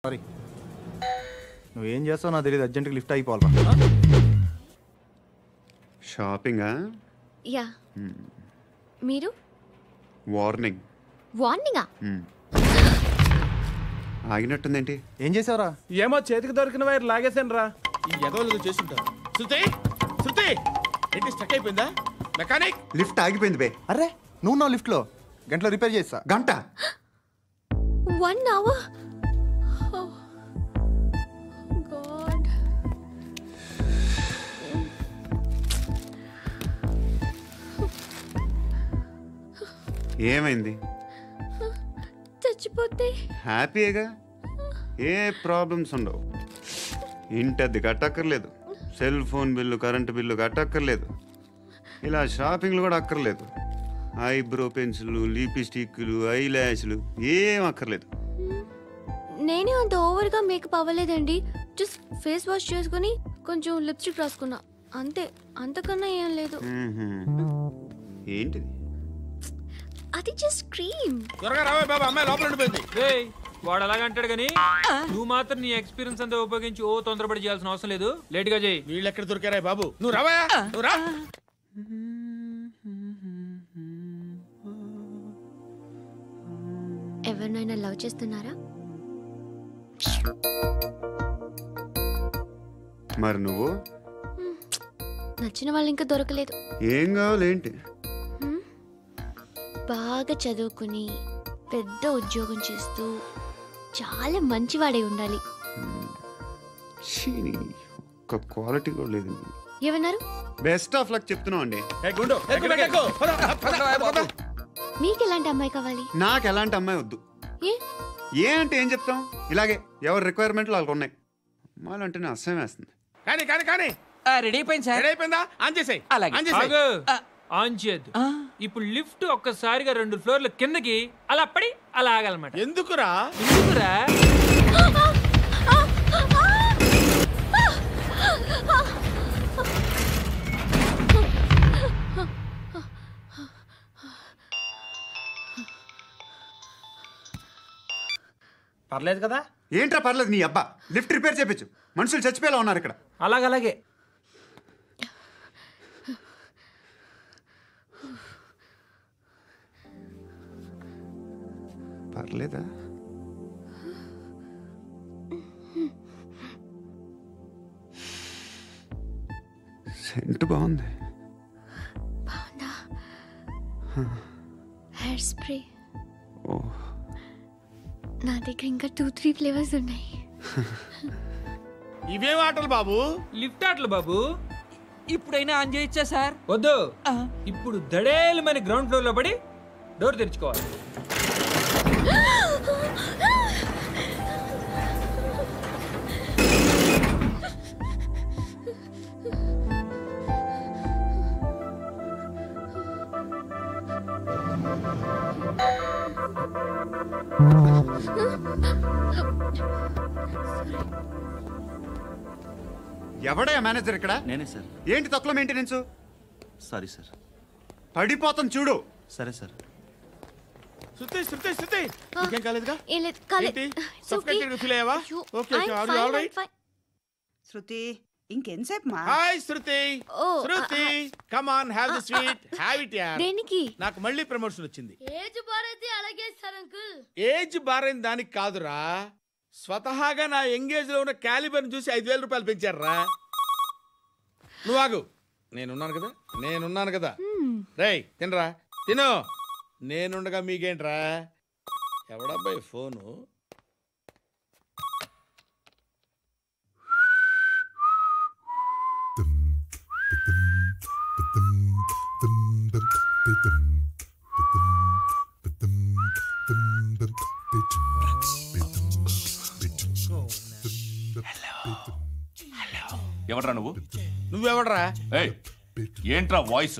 Sorry, నువ్వేం చేస్తావు నాకు తెలియదు. అర్జెంట్గా లిఫ్ట్ అయిపోవాలి. షాపింగా? యా. మీరు? వార్నింగ్. వార్నింగా? ఆగినట్టుందేంటి? ఏం చేసావురా? ఏమో చేతికి దొరికిన వైర్ లాగేసాను రా. ఈ ఎగవలు చేస్తుంటారు. శృతి, శృతి ఏంటి స్టక్ అయిపోయిందా? మెకానిక్. లిఫ్ట్ ఆగిపోయింది బే. అరే నువ్వు నా లిఫ్ట్లో గంటలో రిపేర్ చేస్తా. గంట? 1 hour? Oh, God. ఏమైంది? చచ్చిపోతే హ్యాపీగా, ఏ ప్రాబ్లమ్స్ ఉండవు. ఇంటి అద్దె కట్టక్కర్లేదు, cell phone bill, current bill కట్టక్కర్లేదు, ఇలా షాపింగ్లు కూడా అక్కర్లేదు. ఐబ్రో పెన్సిల్, లిప్స్టిక్లు, ఐ ల్యాష్లు ఏం అక్కర్లేదు. నేనే అంత ఓవర్గా మేకప్ అవ్వలేదండి. జస్ట్ ఫేస్ వాష్ చేసుకుని కొంచెం లిప్స్టిక్ రాసుకున్నా అంతే. అంతకన్నా ఏం లేదు. ఏంటిది? అది జస్ట్ క్రీమ్. త్వరగా రావే బాబా, అమ్మాయి లోపల ఉండిపోయింది. వాడు అలాగంటాడు కానీ నువ్వు మాత్రం నీ ఎక్స్పీరియన్స్ అంతా ఉపయోగించి తొందరపడి చేయాల్సిన అవసరం లేదు. లేట్ గా చేయి. వీళ్ళు ఎక్కడ దొరికారా బాబు? నువ్వు రావా, నువ్వు రా. ఎవరినైనా లవ్ చేస్తున్నారా? మరి నువ్వు? నచ్చిన వాళ్ళు ఇంకా దొరకలేదు. ఏం కావాలి ఏంటి? బాగా చదువుకుని పెద్ద ఉద్యోగం చేస్తూ చాలా మంచివాడై ఉండాలి. ఒక్క క్వాలిటీ కూడా లేదు. ఏమన్నారు? బెస్ట్ ఆఫ్ లక్ చెప్తున్నావు అండి. మీకు ఎలాంటి అమ్మాయి కావాలి? నాకు ఎలాంటి అమ్మాయి వద్దు. ఏ అంటే ఏం చెప్తాం, ఇలాగే ఎవరి రిక్వైర్మెంట్లు వాళ్ళకు ఉన్నాయి. అమ్మాయిలు అంటేనే అసహ్యం వేస్తుంది. కానీ కానీ కానీ రెడీ అయిపోయింది సార్. రెడీ అయిపోయిందా? ఆన్ చేసేయ్. ఆన్ చేయద్దు. ఇప్పుడు లిఫ్ట్ ఒక్కసారిగా 2 ఫ్లోర్ల కిందకి అలా పడి అలా ఆగాలన్నమాట. ఎందుకురా? ఎందుకురా? పర్లేదు కదా? ఏంట్రా పర్లేదు నీ అబ్బా. లిఫ్ట్ రిపేర్ చేయించు, మనుషులు చచ్చిపోయేలా ఉన్నారు ఇక్కడ. అలాగే పర్లేదా? సెంట్ బాగుంది. బాగుందా? Hair spray. ఓ, నా దగ్గర ఇంకా 2-3 ఫ్లేవర్స్ ఉన్నాయి. ఇవేం ఆటలు బాబు? లిఫ్ట్ ఆటలు బాబు. ఇప్పుడైనా ఆన్ చేయొచ్చా సార్? వద్దు. ఇప్పుడు దడేలమని గ్రౌండ్ ఫ్లోర్ లో పడి డోర్ తెరుచుకోవాలి. ఎవడయ్యా మేనేజర్ ఇక్కడ? నేనే సార్. ఏంటి తక్కువ మెయింటెనెన్స్? Sorry sir. పడిపోతాం చూడు. సరే సార్. శృతి, శృతి, శృతి ఇంకేం కాలేదుగా? ఏం లేదు, కాలేదు. సఫోకేటెడ్ ఫీల్ అయ్యావా? Okay, are you all right? Shruti ఇంకెంతసేపు మా? Hi Shruti. Shruti come on, have the sweet, have it యార్. దేనికి? నాకు మళ్ళీ ప్రమోషన్ వచ్చింది. ఏజ్ బారైతే అలాగే సార్ అంకుల్. ఏజ్ బారైన దానికి కాదురా, స్వతహాగా నా ఎంగేజ్ లో ఉన్న క్యాలిబర్ చూసి 5,000 రూపాయలు పెంచారా. నువ్వు ఆగు, నేనున్నాను కదా. రేయ్ తినరా, తిను. నేనుండగా మీకేంట్రా? ఎవడబ్బాయి ఫోను? ఎవడ్రా నువ్వు? నువ్వెవడ్రా? ఏంట్రా వాయిస్?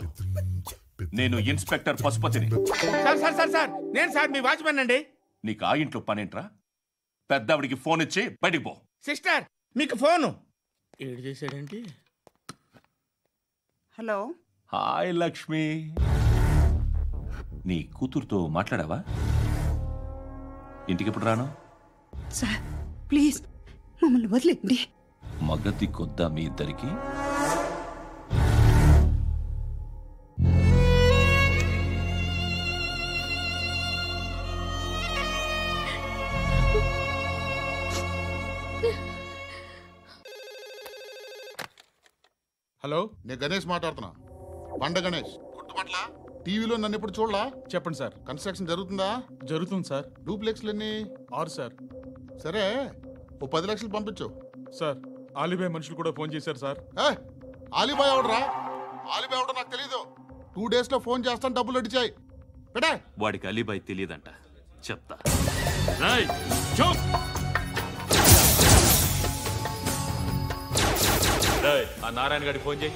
నేను ఇన్స్పెక్టర్ పశుపతిని. సార్ నేను సార్ మీ వాచ్మెన్ అండి. నీకు ఆ ఇంట్లో పనేంట్రా? పెద్దవిడికి ఫోన్ ఇచ్చి బయటికి పో. సిస్టర్ మీకు ఫోను. ఏడు చేశాడేంటి? హలో. హాయ్ లక్ష్మి. నీ కూతురుతో మాట్లాడావా? ఇంటికి ఎప్పుడు రాను? సార్ ప్లీజ్ మమ్మల్ని వదిలేండి. మగతి కొద్దా మీ ఇద్దరికి? హలో, నేను గణేష్ మాట్లాడుతున్నా. పండ గణేష్ గుర్తుపట్ల? టీవీలో నన్ను ఎప్పుడు చూడలా? చెప్పండి సార్. కన్స్ట్రక్షన్ జరుగుతుందా? జరుగుతుంది సార్. డూప్లెక్స్లు ఎన్ని? 6 సార్. సరే, ఓ 10 లక్షలు పంపించు సార్. ఆలిబాయ్ మనుషులు కూడా ఫోన్ చేశారు సార్. ఆలిబాయ్ ఎవడరా? ఆలిబాయ్ ఎవడో నాకు తెలీదు. 2 days లో ఫోన్ చేస్తాను, డబ్బులు అడిచాయి. పెట్టే. వాడికి అలీబాయ్ తెలియదంట, చెప్తా. ఆ నారాయణ గారికి ఫోన్ చేయి.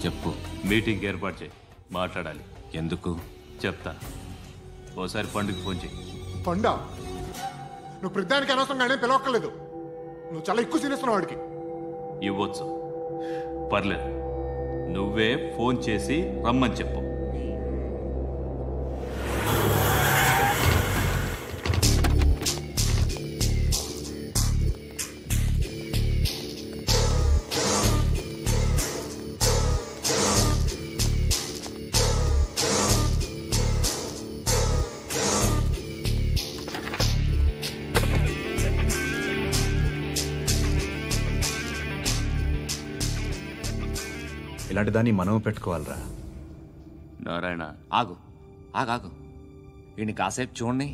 చెప్పు. మీటింగ్ ఏర్పాటు చేయి, మాట్లాడాలి. ఎందుకు చెప్తా. ఓసారి పండుగ ఫోన్ చేయి. పండ, నువ్వు ప్రతిదానికి అనవసరంగానే పిలవక్కర్లేదు. నువ్వు చాలా ఎక్కువ సీనిస్తున్నావు వాడికి. ఇవ్వచ్చు, పర్లేదు. నువ్వే ఫోన్ చేసి రమ్మని చెప్పు. ఇలాంటి దాన్ని మనం పెట్టుకోవాలరా. నారాయణ, ఆగు ఆగాగు. ఈయన కాసేపు చూడండి.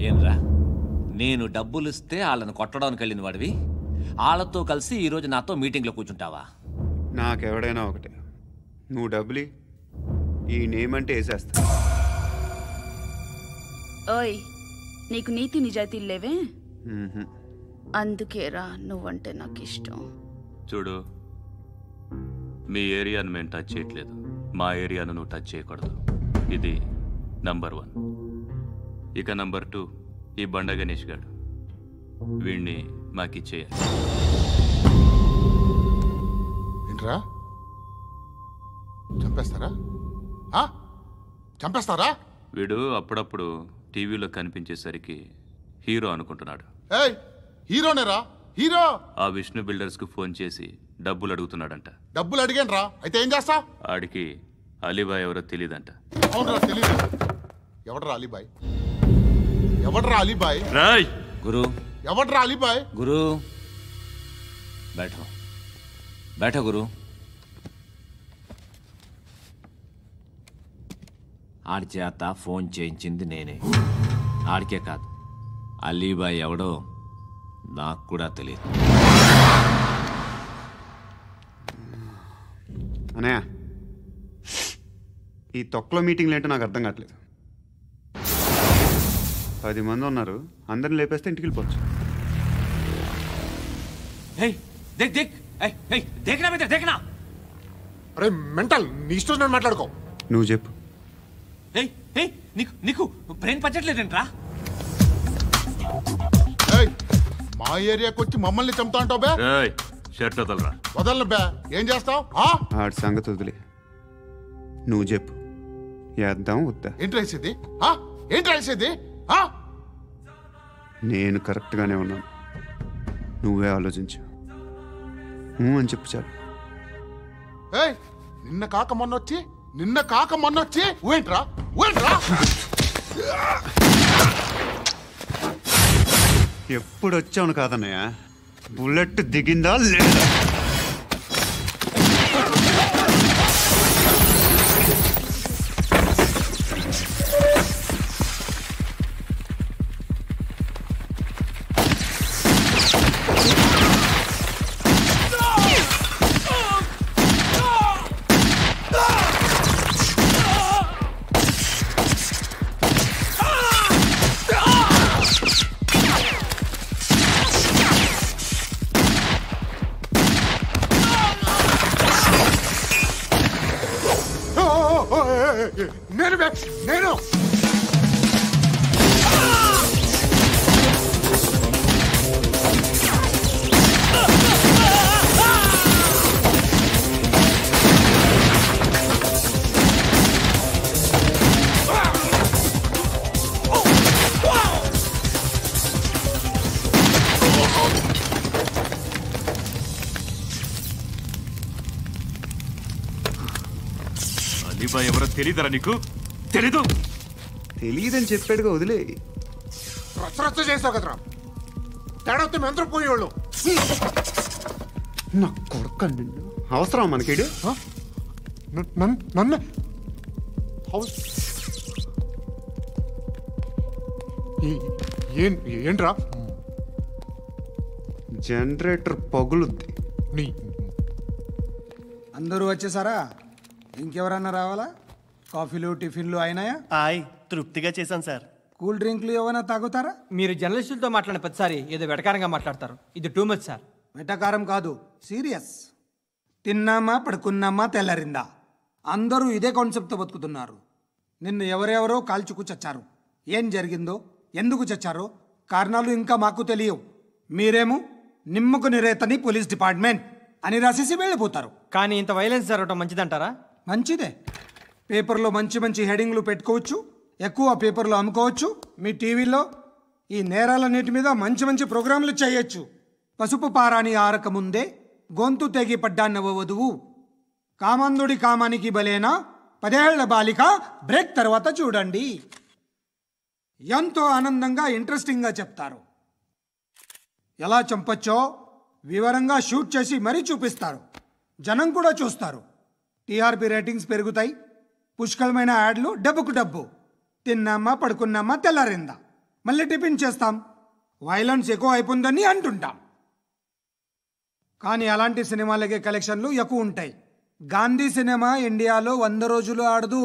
ఏంరా, నేను డబ్బులు ఇస్తే వాళ్ళని కొట్టడానికి వెళ్ళిన వాడివి, వాళ్ళతో కలిసి ఈరోజు నాతో మీటింగ్లో కూర్చుంటావా? నాకెవడైనా ఒకటే. నువ్వు డబ్బులి, ఈ నేమంటే వేసేస్తా. ఓయ్, నీకు నీతి నిజాయితీలు లేవే? అందుకేరా నువ్వంటే నాకు ఇష్టం. చూడు, మీ ఏరియాను మేము టచ్ చేయట్లేదు, మా ఏరియాను నువ్వు టచ్ చేయకూడదు. ఇది నంబర్ 1. ఇక నంబర్ 2, ఈ బండ గణేష్ గారు, వీణ్ణి మాకిచ్చేయాలి. ఏంట్రా, చంపేస్తారా? చంపేస్తారా? వీడు అప్పుడప్పుడు టీవీలో కనిపించేసరికి హీరో అనుకుంటున్నాడు. హీరోనేరా, హీరో. ఆ విష్ణు బిల్డర్స్ కు ఫోన్ చేసి డబ్బులు అడుగుతున్నాడంట. డబ్బులు అడిగాను రా, అయితే ఏం చేస్తా? ఆడికి అలీబాయ్ ఎవరో తెలియదంట. అవునరా, తెలీదు. ఎవడరా అలీబాయ్? ఎవడరా అలీబాయ్? గురు, ఎవడరా అలీబాయ్? గురు బైఠో, బైఠో గురు. ఆడి చేత ఫోన్ చేయించింది నేనే. ఆడికే కాదు, అలీబాయ్ ఎవడో నాకు కూడా తెలియదు. అనయ్య, ఈ తొక్కలో మీటింగ్లు ఏంటో నాకు అర్థం కావట్లేదు. 10 మంది ఉన్నారు, అందరిని లేపేస్తే ఇంటికి వెళ్ళిపోవచ్చు. అరే మెంటల్, నీ ఇష్టం నేను మాట్లాడుకో. నువ్వు చెప్పు. నీకు బ్రెయిన్ పచ్చట్లేదంట్రా? మా ఏరియాకి వచ్చి మమ్మల్ని చంపుతా అంటావు బే? షర్ట్ వదలరా. వదలను బే. ఏం చేస్తావు? ఆడి సంగతి వదిలే, నువ్వు చెప్పు. వేద్దాం వద్దా? ఏంటి రాసేది? ఏంటి రాసేది? నేను కరెక్ట్గానే ఉన్నాను, నువ్వే ఆలోచించు. అని చెప్పు చాలు. నిన్న కాక మొన్నొచ్చి ఊయంట్రా. ఎప్పుడు వచ్చావును కాదన్నయ్య, బుల్లెట్ దిగిందా లేదా? అలీబాయ్ ఎవరో తెలీదరా నీకు? తెలీదు? తెలియదని చెప్పాడుగా, వదిలే. రచ్చ చేసావు కదరా, తేడా వస్తే మెంతరం పోయేవాళ్ళు. నా కొడుకు అవసరం మనకి. నన్ను ఏంట్రా? జనరేటర్ పగులుద్ది. అందరూ వచ్చేసారా? ఇంకెవరన్నా రావాలా? కాఫీలు టిఫిన్లు అయినాయా? తృప్తిగా చేశాను సార్. కూల్ డ్రింక్లు ఏమైనా తాగుతారా? మీరు జర్నలిస్టులతో మాట్లాడిన ప్రతిసారి ఏదో వెటకారంగా మాట్లాడతారు. ఇది టూ మచ్ సార్. వెటకారం కాదు, సీరియస్. తిన్నామా పడుకున్నామా తెల్లరిందా, అందరూ ఇదే కాన్సెప్ట్తో బతుకుతున్నారు. నిన్ను ఎవరెవరో కాల్చుకు చచ్చారు. ఏం జరిగిందో, ఎందుకు చచ్చారో కారణాలు ఇంకా మాకు తెలియవు. మీరేమో నిమ్మకు నిరేతని పోలీస్ డిపార్ట్మెంట్ అని రాసేసి వెళ్ళిపోతారు. కానీ ఇంత వైలెన్స్ జరగటం మంచిదంటారా? మంచిదే. పేపర్లో మంచి మంచి హెడింగ్లు పెట్టుకోవచ్చు, ఎక్కువ పేపర్లు అమ్ముకోవచ్చు. మీ టీవీలో ఈ నేరాలన్నిటి మీద మంచి మంచి ప్రోగ్రాంలు చేయొచ్చు. పసుపు పారాని ఆరక ముందే గొంతు తెగి పడ్డాన్నవ వధువు, కామందుడి కామానికి బలేనా 10 ఏళ్ల బాలిక బ్రేక్ తర్వాత చూడండి. ఎంతో ఆనందంగా ఇంట్రెస్టింగ్గా చెప్తారు. ఎలా చంపచ్చో వివరంగా షూట్ చేసి మరీ చూపిస్తారు. జనం కూడా చూస్తారు. టీఆర్పీ రేటింగ్స్ పెరుగుతాయి. పుష్కలమైన యాడ్లు, డబ్బుకు డబ్బు. తిన్నామా పడుకున్నామా తెల్లారిందా, మళ్ళీ టిఫిన్ చేస్తాం. వైలెన్స్ ఎక్కువ అయిపోయిందని అంటుంటాం. కానీ అలాంటి సినిమాలకే కలెక్షన్లు ఎక్కువ ఉంటాయి. గాంధీ సినిమా ఇండియాలో 100 రోజులు ఆడదు.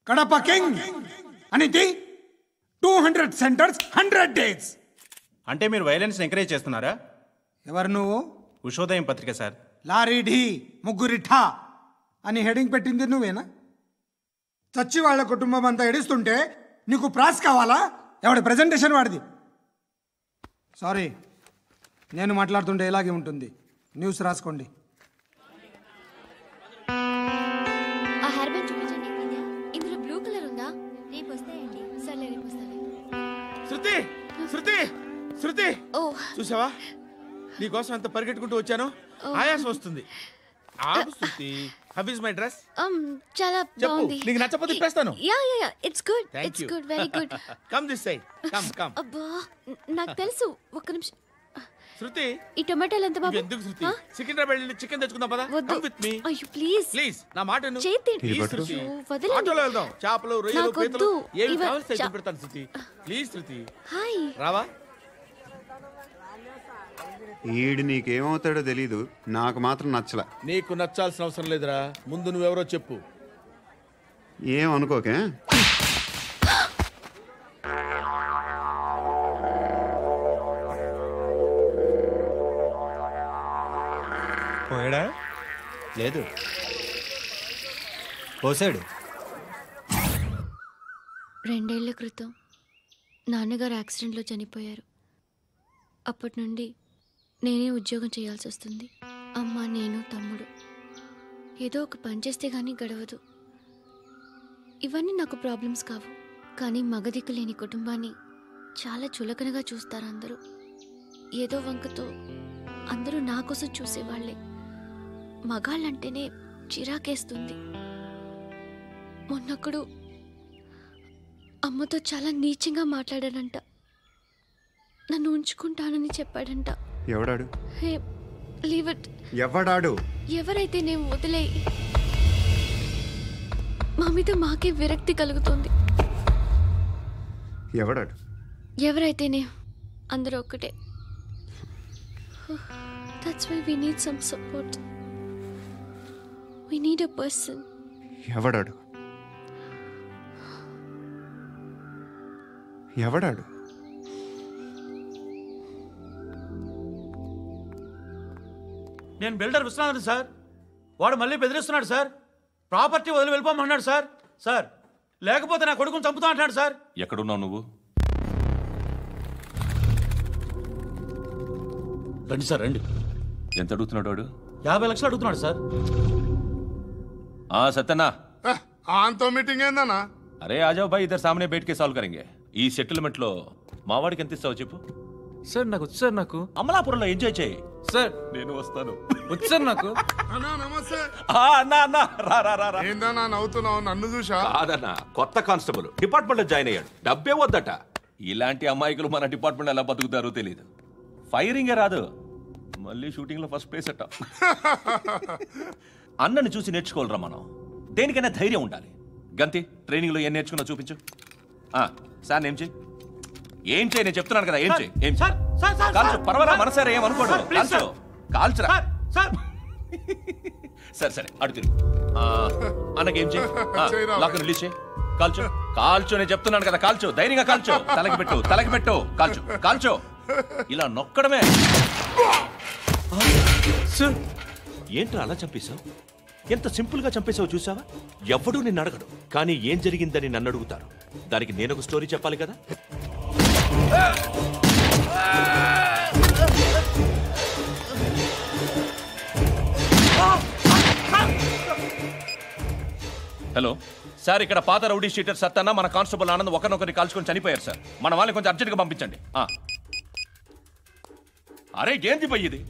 కడప కింగ్ అనేది 200 సెంటర్స్ 100 డేస్. అంటే మీరు వైలెన్స్ ఎంకరేజ్ చేస్తున్నారా? ఎవరు నువ్వు? ఉషోదయం పత్రిక సార్. లారీ ఢీ ముగ్గురిఠా అని హెడింగ్ పెట్టింది నువ్వేనా? చచ్చి వాళ్ళ కుటుంబం అంతా ఎడుస్తుంటే నీకు ప్రాస్ కావాలా? ఎవడి ప్రెజెంటేషన్ వాడిది. సారీ, నేను మాట్లాడుతుంటే ఇలాగే ఉంటుంది. న్యూస్ రాసుకోండి. ఆ హెయిర్ బ్యాండ్ చూపించండి. ఇందులో బ్లూ కలర్ ఉందా? రేపు వస్తాయండి. సర్లే, రేపు వస్తాను. శృతి, శృతి, శృతి, ఓ చూసావా నీకోసం ఎంత పరిగెట్టుకుంటూ వచ్చాను. ఆయాసం వస్తుంది. ఆగు Shruti. How is my dress? చాలా బాగుంది. నీకు నచ్చకపోతే తిప్పేస్తాను. Yeah it's good. It's good, very good. Come this side. Come. అబ్బా, నాకు తెలుసు. ఒక్క నిమిషం. శృతి, ఈ టొమాటోలు ఎంత బాబు? ఎందుకు శృతి? సికింద్రాబాద్ వెళ్ళి చికెన్ తెచ్చుకుందాం పద. Come with me. అయ్యో ప్లీజ్. ప్లీజ్ నా మాట విను. చేతి ప్లీజ్ శృతి. వదలండి. ఆటోలో వెళ్దాం. చేపలు, రొయ్యలు, నాకు పీతలు వద్దు. ఏమి కావాలి సైతం పెడతాను శృతి. Please Shruti. హాయ్. రావా? ఈడు నీకేమవుతాడో తెలీదు, నాకు మాత్రం నచ్చలా. నీకు నచ్చాల్సిన అవసరం లేదురా. ముందు నువ్వెవరో చెప్పు. ఏం అనుకోకే. పోయాడా? లేదు, పోసాడు. 2 ఏళ్ల క్రితం నాన్నగారు యాక్సిడెంట్లో చనిపోయారు. అప్పటి నుండి నేనే ఉద్యోగం చేయాల్సి వస్తుంది. అమ్మ, నేను, తమ్ముడు ఏదో ఒక పని చేస్తే కానీ గడవదు. ఇవన్నీ నాకు ప్రాబ్లమ్స్ కావు. కానీ మగదిక్కు లేని కుటుంబాన్ని చాలా చులకనగా చూస్తారు అందరూ. ఏదో వంకతో అందరూ నా కోసం చూసేవాళ్లే. మగాళ్ళంటేనే చిరాకేస్తుంది. మొన్నప్పుడు అమ్మతో చాలా నీచంగా మాట్లాడాడంట. నన్ను ఉంచుకుంటానని చెప్పాడంట. ఎవడాడు? హే, లీవ్ ఇట్. ఎవడాడు? ఎవరైతే నేను వదిలేయి. మా మీద మాకే విరక్తి కలుగుతుంది. ఎవడాడు? ఎవరైతేనే అందరూ ఒక్కటే. That's why we need some support. We need a person. ఎవడాడు? ఎవడాడు? నేను బిల్డర్ విశ్వనాథన్ సార్. వాడు మళ్ళీ బెదిరిస్తున్నాడు సార్. ప్రాపర్టీ వదిలి వెళ్ళిపోమన్నాడు సార్. సార్, లేకపోతే నా కొడుకుని చంపుతా అంటున్నాడు సార్. ఎక్కడున్నావు నువ్వు? రండి సార్, రండి. ఎంత అడుగుతున్నాడు వాడు? 50 లక్షలు అడుగుతున్నాడు సార్. సత్యనా, ఆంతో మీటింగ్ ఏందన్నా? అరే ఆజావ్ భాయ్, ఇద్దరు సామనే బయటకే సాల్వ్ కరెంగే. ఈ సెటిల్మెంట్ లో మా వాడికి ఎంత ఇస్తావు చెప్పు. సార్ నాకు వచ్చు సార్. నాకు అమలాపురంలో ఎంజాయ్ చేయి సార్. నేను వస్తాను. వచ్చు సార్ నాకు. అన్నా నమస్తే. అన్నా అన్నా రా రా రా. ఏందన్నా నవ్వుతున్నావు? నన్ను చూసా? కాదన్నా, కొత్త కానిస్టేబుల్ డిపార్ట్మెంట్ లో జాయిన్ అయ్యాడు. డబ్బే వద్దట. ఇలాంటి అమాయకులు మన డిపార్ట్మెంట్ ఎలా బతుకుతారో తెలియదు. ఫైరింగే రాదు, మళ్ళీ షూటింగ్ లో ఫస్ట్ ప్లేస్ అట్ట. అన్నని చూసి నేర్చుకోవాలరా మనం. దేనికైనా ధైర్యం ఉండాలి. గంతి, ట్రైనింగ్ లో ఏం నేర్చుకున్నా చూపించు. సార్ ఏం చేయి, ఏం చేయి, నేను చెప్తున్నాను కదా. ఏం చేయి, ఏం కాల్చు. పర్వాలా, మనసారా ఏం అనుకోడు. కాల్చు, కాల్చురా. సరే సరే, అడు తిరుగు. అన్నకేం చేయి, లాక్ రిలీజ్ చేయి. కాల్చు, కాల్చు, నేను చెప్తున్నాను కదా. కాల్చు, ధైర్యంగా కాల్చు. తలకి పెట్టు, తలకి పెట్టు. కాల్చు, కాల్చు. ఇలా నొక్కడమే. ఏంట్రా అలా చంపేశావు? ఎంత సింపుల్ గా చంపేశావు చూసావా? ఎవడూ నిన్ను అడగడు, కానీ ఏం జరిగిందని నన్ను అడుగుతారు. దానికి నేను ఒక స్టోరీ చెప్పాలి కదా. హలో సార్, ఇక్కడ పాత రౌడీ షీటర్ సత్తన్న మన కానిస్టేబుల్ ఆనంద్ ఒకరినొకరిని కాల్చుకొని చనిపోయారు సార్. మన వాళ్ళని కొంచెం అర్జెంట్గా పంపించండి. అరే ఏంది పోయి ఇది?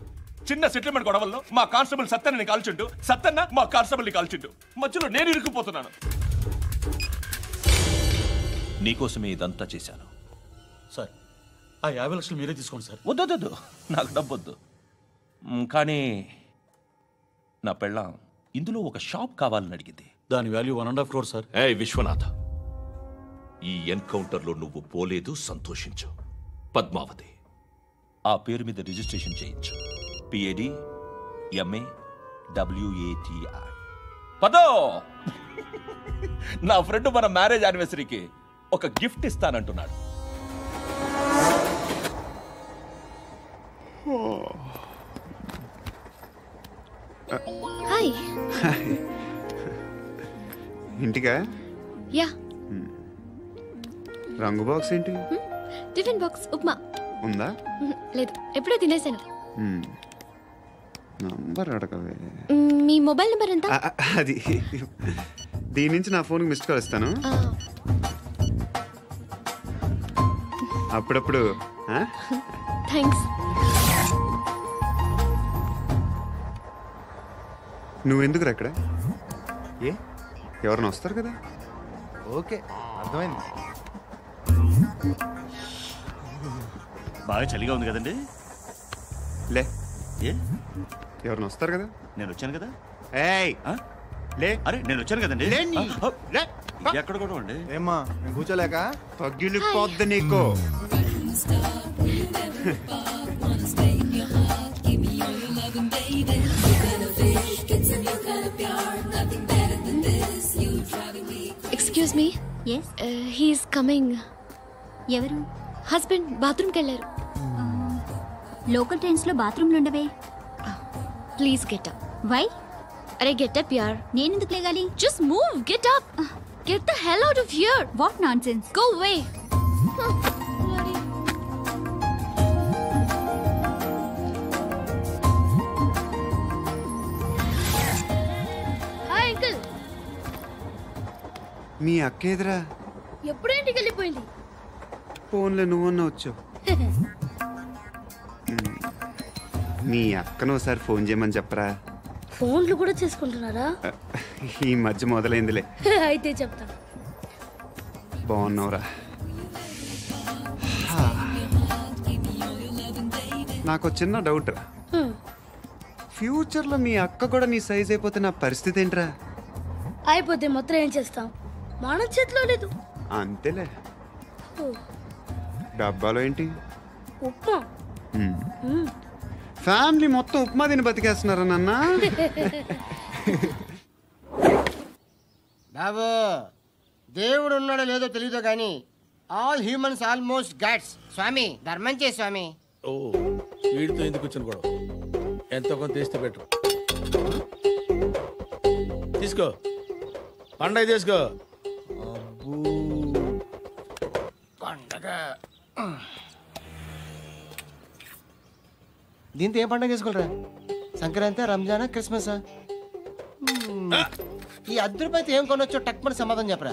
చిన్న సెటిల్మెంట్ గొడవల్లో మా కానిస్టేబుల్ సత్తన్నని కాల్చుండు, సత్తన్న మా కానిస్టేబుల్ని కాల్చుండు. మధ్యలో నేను ఇరుక్కుపోతున్నాను. నీకోసమే ఇదంతా చేశాను సార్. ఆ 50 లక్షలు మీరే తీసుకోండి సార్. వద్దొద్దు, నాకు డబ్బొద్దు. కానీ నా పెళ్ళాం ఇందులో ఒక షాప్ కావాలని అడిగింది. దాని వాల్యూ 1.5 crore సార్. ఏ విశ్వనాథ, ఈ ఎన్కౌంటర్లో నువ్వు పోలేదు, సంతోషించు. పద్మావతి ఆ పేరు మీద రిజిస్ట్రేషన్ చేయించు. PAD MA WATI. పదో, నా ఫ్రెండ్ మన మ్యారేజ్ యానివర్సరీకి ఒక గిఫ్ట్ ఇస్తానంటున్నాడు. హాయ్. ఇంటికా? యా. రంగు బాక్స్ ఏంటి? టిఫిన్ బాక్స్ ఉప్మా ఉందా? లేదు, ఎప్పుడో తినేసాను. నంబర్ అడగవే. మీ మొబైల్ నెంబర్ ఎంత? అది దీని నుంచి నా ఫోన్కి మిస్డ్ కాల్ ఇస్తాను. అప్పుడప్పుడు. థ్యాంక్స్. నువ్వెందుకురా అక్కడ? ఏ ఎవరైనా వస్తారు కదా. ఓకే, అర్థమైంది. బాగా చలిగా ఉంది కదండి. లే, ఏ ఎవరైనా వస్తారు కదా. నేను వచ్చాను కదా. ఏయ్ లే. అరే నేను వచ్చాను కదండి. ఎక్కడ కూడా అండి. ఏమ్మా నేను కూర్చోలేక పగిలిపోద్ది నీకు. Excuse me. Yes, he's coming. ఎవరు? హస్బెండ్ బాత్రూమ్కి వెళ్ళారు. లోకల్ ట్రైన్స్లో బాత్రూమ్లు ఉండవే. Please get up. వై? అరే గెట్ అప్ యార్. నేనెందుకు లేగాలి? Just move, get up. Get the hell out of here. What nonsense. Go away. Hi uncle. మీ అక్క ఎదురా? ఎప్పుడు ఇంటికి వెళ్ళిపోయింది. ఫోన్లో నువ్వన్నా వచ్చావు. మీ అక్కను ఒకసారి ఫోన్ చేయమని చెప్పరా. ఫోన్లు కూడా చేసుకుంటున్నారా? ఈ మధ్య మొదలైందిలే. అయితే చెప్తా. బాగున్నావురా? నాకు చిన్న డౌట్ రా. ఫ్యూచర్లో మీ అక్క కూడా నీ సైజ్ అయిపోతే నా పరిస్థితి ఏంట్రా? అయిపోతే మొత్తం ఏం చేస్తాం, మన చేతిలో లేదు. అంతేలే. డబ్బాలో ఏంటి? ఉప్మా. ఫ్యామిలీ మొత్తం ఉప్మా తిని బతికేస్తున్నారా నాన్న? బాబు, దేవుడు ఉన్నాడో లేదో తెలియదు కానీ ఆల్ హ్యూమన్స్ ఆల్మోస్ట్ గాడ్స్. స్వామి ధర్మం చే స్వామి. ఓ వీడితో ఎందుకు వచ్చిన గొడవ? ఎంతో కొంత తీస్తే పెట్టు. తీసుకో, పండగ తీసుకో. పండగ దీంతో ఏం పండగ చేసుకోరా? సంక్రాంతి, రంజానా, క్రిస్మసా? ఈ 10 రూపాయలతో ఏం కొనొచ్చో టక్మని సమాధానం చెప్పరా.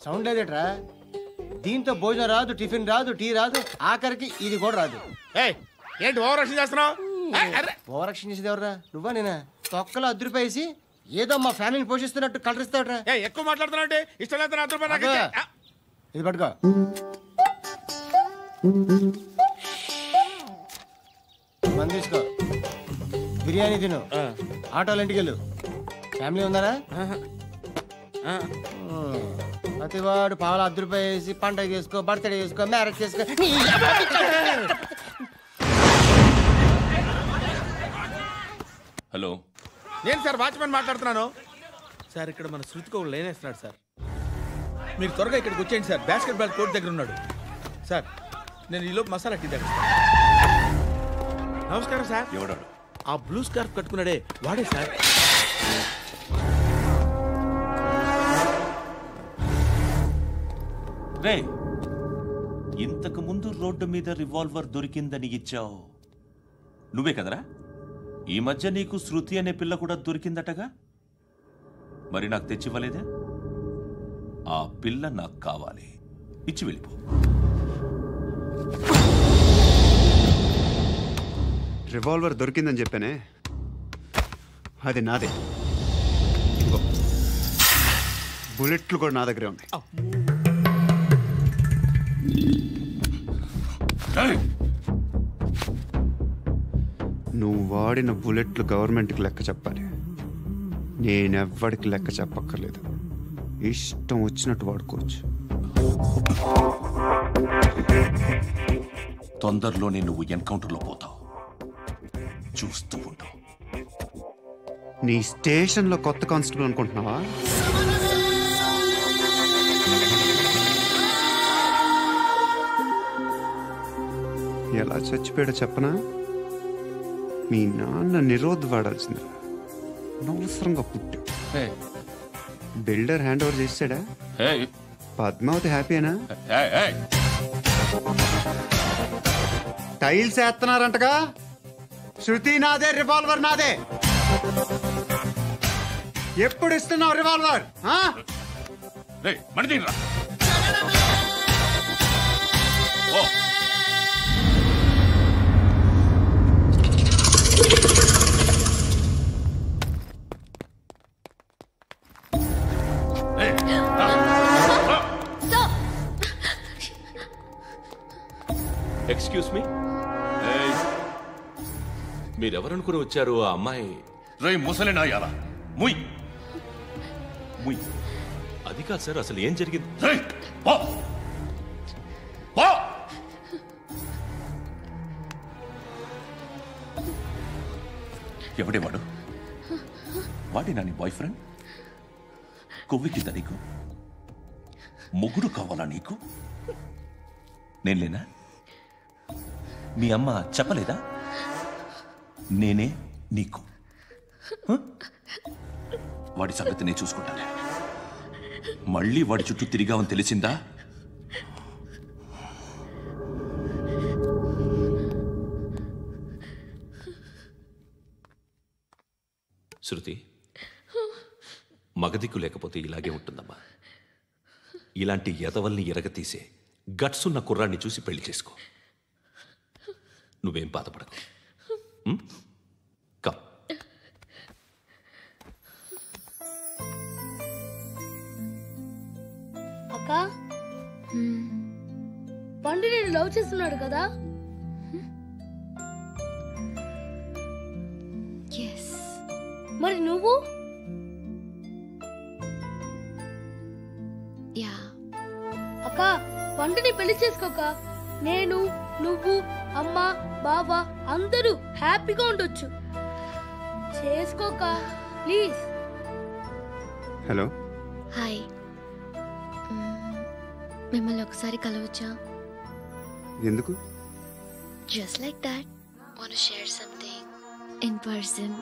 సౌండ్ లేదేట్రా? దీంతో భోజనం రాదు, టిఫిన్ రాదు, టీ రాదు, ఆఖరికి ఇది కూడా రాదు. ఏంటి ఓవర్ రక్షణ చేస్తున్నావు? ఓవర్ రక్షణ చేసేది ఎవరా? నువ్వా నేనా? తొక్కలో అద్దరిపేసి ఏదో మా ఫ్యామిలీని పోషిస్తున్నట్టు కలరిస్తాడ్రా. ఎక్కువ మాట్లాడుతున్నావు. ఇష్టం లేదు. ఇది పట్టుకో. మంది తీసుకో, బిర్యానీ తిను, ఆటోలు ఇంటికి వెళ్ళు. ఫ్యామిలీ ఉన్నారా? ప్రతివాడు పావులు ₹10 వేసి పండగ చేసుకో, బర్త్డే చేసుకో, మ్యారేజ్ చేసుకో. హలో, నేను సార్ వాచ్మెన్ మాట్లాడుతున్నాను సార్. ఇక్కడ మన శృతికి ఒక లైన్ వేస్తున్నాడు సార్. మీరు త్వరగా ఇక్కడికి వచ్చేయండి సార్. బాస్కెట్ బాల్ కోర్ట్ దగ్గర ఉన్నాడు సార్. నేను ఈలోపు మసాలా టీ దగ్గర. నమస్కారం సార్. ఎవడాడు? ఆ బ్లూ స్కార్ఫ్ కట్టుకున్నాడే వాడే సార్. రే, ఇంతకు ముందు రోడ్డు మీద రివాల్వర్ దొరికిందని ఇచ్చావు నువ్వే కదరా? ఈ మధ్య నీకు శృతి అనే పిల్ల కూడా దొరికిందటగా, మరి నాకు తెచ్చివ్వలేదే? ఆ పిల్ల నాకు కావాలి, ఇచ్చి వెళ్ళిపో. రివాల్వర్ దొరికిందని చెప్పానే, అది నాదే. బుల్లెట్లు కూడా నా దగ్గరే ఉన్నాయి. నువ్వు వాడిన బుల్లెట్లు గవర్నమెంట్కి లెక్క చెప్పాలి. నేనెవ్వడికి లెక్క చెప్పక్కర్లేదు. ఇష్టం వచ్చినట్టు వాడుకోవచ్చు. తొందరలోనే నువ్వు ఎన్కౌంటర్లో పోతావు, చూస్తూ ఉంటావు. నీ స్టేషన్లో కొత్త కానిస్టేబుల్ అనుకుంటున్నావా? ఎలా చచ్చిపోయాడో చెప్పనా? మీ నాన్న నిరోధ్ వాడాల్సింది. అనవసరంగా పుట్టావు. బిల్డర్ హ్యాండ్ ఓవర్ చేసాడా? పద్మావతి హ్యాపీనా? టైల్స్ వేస్తున్నారంటగా. శృతి నాదే, రివాల్వర్ నాదే. ఎప్పుడు ఇస్తున్నావు రివాల్వర్? ఎక్స్క్యూజ్ మీ, మీరెవరనుకుని వచ్చారు? ఆ అమ్మాయి రే ముసలి నాయాల ముయ్ ముయ్. అది కాదు సార్, అసలు ఏం జరిగింది? ఎవడేవాడు? వాడినా నీ బాయ్ ఫ్రెండ్? కొవ్వికింద నీకు? మొగుడు కావాలా నీకు? నేను లేనా? మీ అమ్మ చెప్పలేదా? నేనే నీకు. వాడి సంగతి నేను చూసుకుంటాను. మళ్ళీ వాడి చుట్టూ తిరిగావని తెలిసిందా? శృతి, మగదిక్కు లేకపోతే ఇలాగే ఉంటుందమ్మా. ఇలాంటి ఎదవల్ని ఎరగతీసే గట్స్ ఉన్న కుర్రాన్ని చూసి పెళ్లి చేసుకో. నువ్వేం బాధపడకు. కమ్. అక్క, పండు నేను లవ్ చేస్తున్నాడు కదా? మరి నువ్వు? అక్క, పండుని పెళ్లి చేసుకోక నేను, నువ్వు, అమ్మ, బావ అందరూ హ్యాపీగా ఉండొచ్చు. చేసుకోక ప్లీజ్. Hello, hi. మిమ్మల్ని ఒకసారి కలవచ్చా? ఎందుకు? Just like that. Want to share something in person.